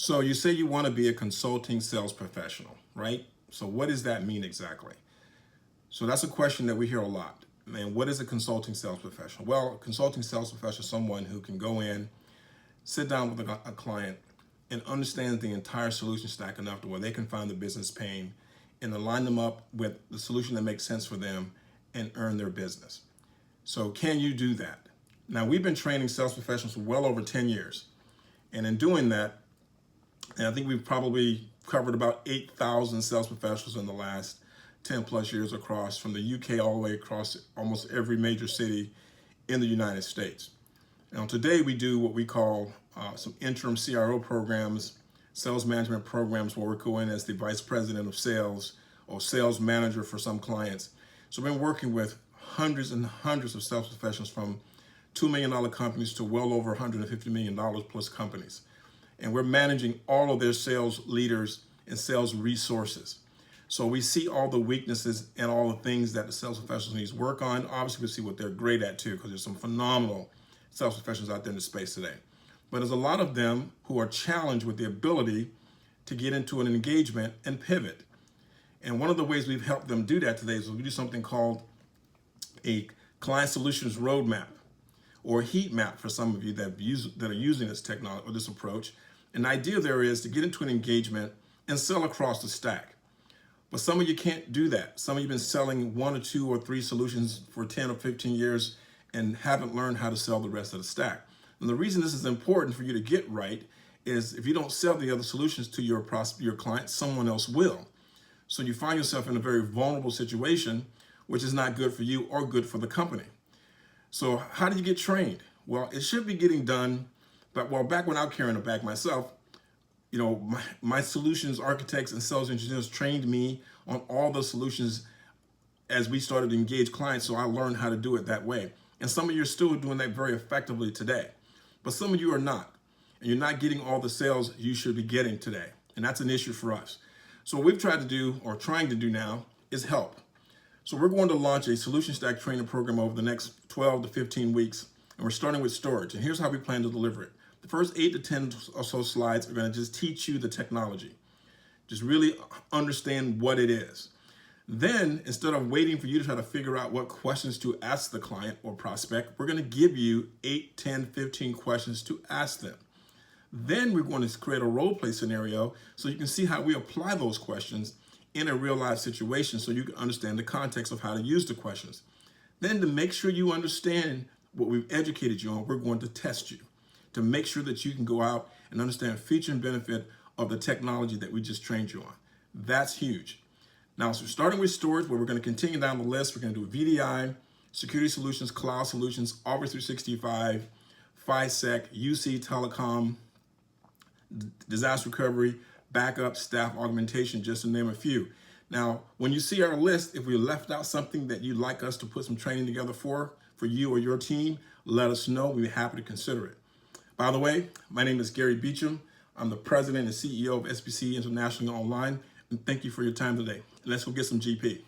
So you say you want to be a consulting sales professional, right? So what does that mean exactly? So that's a question that we hear a lot. Man, what is a consulting sales professional? Well, a consulting sales professional is someone who can go in, sit down with a client, and understand the entire solution stack enough to where they can find the business pain and align them up with the solution that makes sense for them and earn their business. So can you do that? Now, we've been training sales professionals for well over 10 years. And in doing that, and I think we've probably covered about 8,000 sales professionals in the last 10 plus years across, from the UK all the way across almost every major city in the United States. Now today we do what we call some interim CRO programs, sales management programs, where we go in as the vice president of sales or sales manager for some clients. So we've been working with hundreds and hundreds of sales professionals, from $2 million companies to well over $150 million plus companies. And we're managing all of their sales leaders and sales resources. So we see all the weaknesses and all the things that the sales professionals need to work on. Obviously, we see what they're great at too, because there's some phenomenal sales professionals out there in the space today. But there's a lot of them who are challenged with the ability to get into an engagement and pivot. And one of the ways we've helped them do that today is we do something called a client solutions roadmap, or a heat map for some of you that are using this technology or this approach. And the idea there is to get into an engagement and sell across the stack. But some of you can't do that. Some of you have been selling 1 or 2 or 3 solutions for 10 or 15 years and haven't learned how to sell the rest of the stack. And the reason this is important for you to get right is if you don't sell the other solutions to your client, someone else will. So you find yourself in a very vulnerable situation, which is not good for you or good for the company. So how do you get trained? Well, it should be getting done, but back when I was carrying a bag myself, my solutions architects and sales engineers trained me on all the solutions as we started to engage clients. So I learned how to do it that way. And some of you are still doing that very effectively today, but some of you are not, and you're not getting all the sales you should be getting today. And that's an issue for us. So what we've tried to do, or trying to do now, is help. So we're going to launch a solution stack training program over the next 12 to 15 weeks. And we're starting with storage. And here's how we plan to deliver it. The first 8 to 10 or so slides are going to just teach you the technology. Just really understand what it is. Then, instead of waiting for you to try to figure out what questions to ask the client or prospect, we're going to give you 8, 10, 15 questions to ask them. Then we're going to create a role play scenario so you can see how we apply those questions in a real life situation, so you can understand the context of how to use the questions. Then, to make sure you understand what we've educated you on, we're going to test you to make sure that you can go out and understand feature and benefit of the technology that we just trained you on. That's huge. Now, so starting with storage, where we're going to continue down the list, we're going to do VDI, security solutions, cloud solutions, Office 365, FISEC, UC Telecom, disaster recovery, backup, staff augmentation, just to name a few. Now, when you see our list, if we left out something that you'd like us to put some training together for you or your team, let us know. We'd be happy to consider it. By the way, my name is Gary Beecham. I'm the president and CEO of SBC International Online, and thank you for your time today. Let's go get some GP.